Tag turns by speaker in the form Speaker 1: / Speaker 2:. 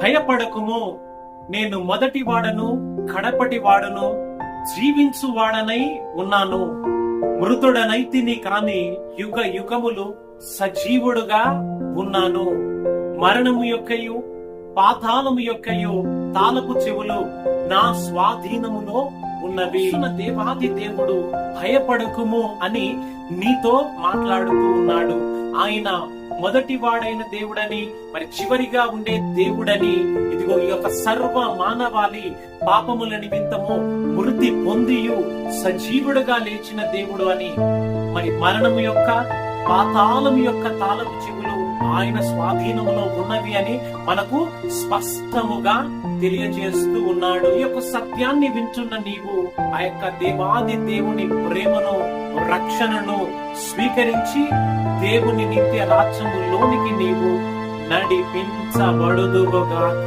Speaker 1: భయపడకుము, నేను మొదటి వాడను కడపటి వాడను, జీవించువాడనై ఉన్నాను. మృతుడనైతిని కాని యుగ యుగములు సజీవుడుగా ఉన్నాను. మరణము యొక్కయు పాతాళము యొక్కయు తాళపు చెవులు నా స్వాధీనములో ఉన్నవి. దేవాది దేవుడు భయపడకుము అని నీతో మాట్లాడుతూ ఉన్నాడు. ఆయన మొదటి వాడైన దేవుడని, మరి చివరిగా ఉండే దేవుడని, ఇదిగో ఈ యొక్క సర్వ మానవాళి పాపముల నిమిత్తము మృతి పొందియు సజీవుడుగా లేచిన దేవుడు అని, మరి మరణము యొక్క పాతాళము యొక్క తాళపు చెవులు ఆయన స్వాధీనములో ఉన్నవి అని మనకు స్పష్టముగా తెలియజేస్తూ ఉన్నాడు. ఈ యొక్క సత్యాన్ని వింటున్న నీవు ఆ యొక్క దేవాది దేవుని ప్రేమను, రక్షణను స్వీకరించి దేవుని నిత్య రాజ్యములోనికి నీవు నడిపించబడుదువుగాక.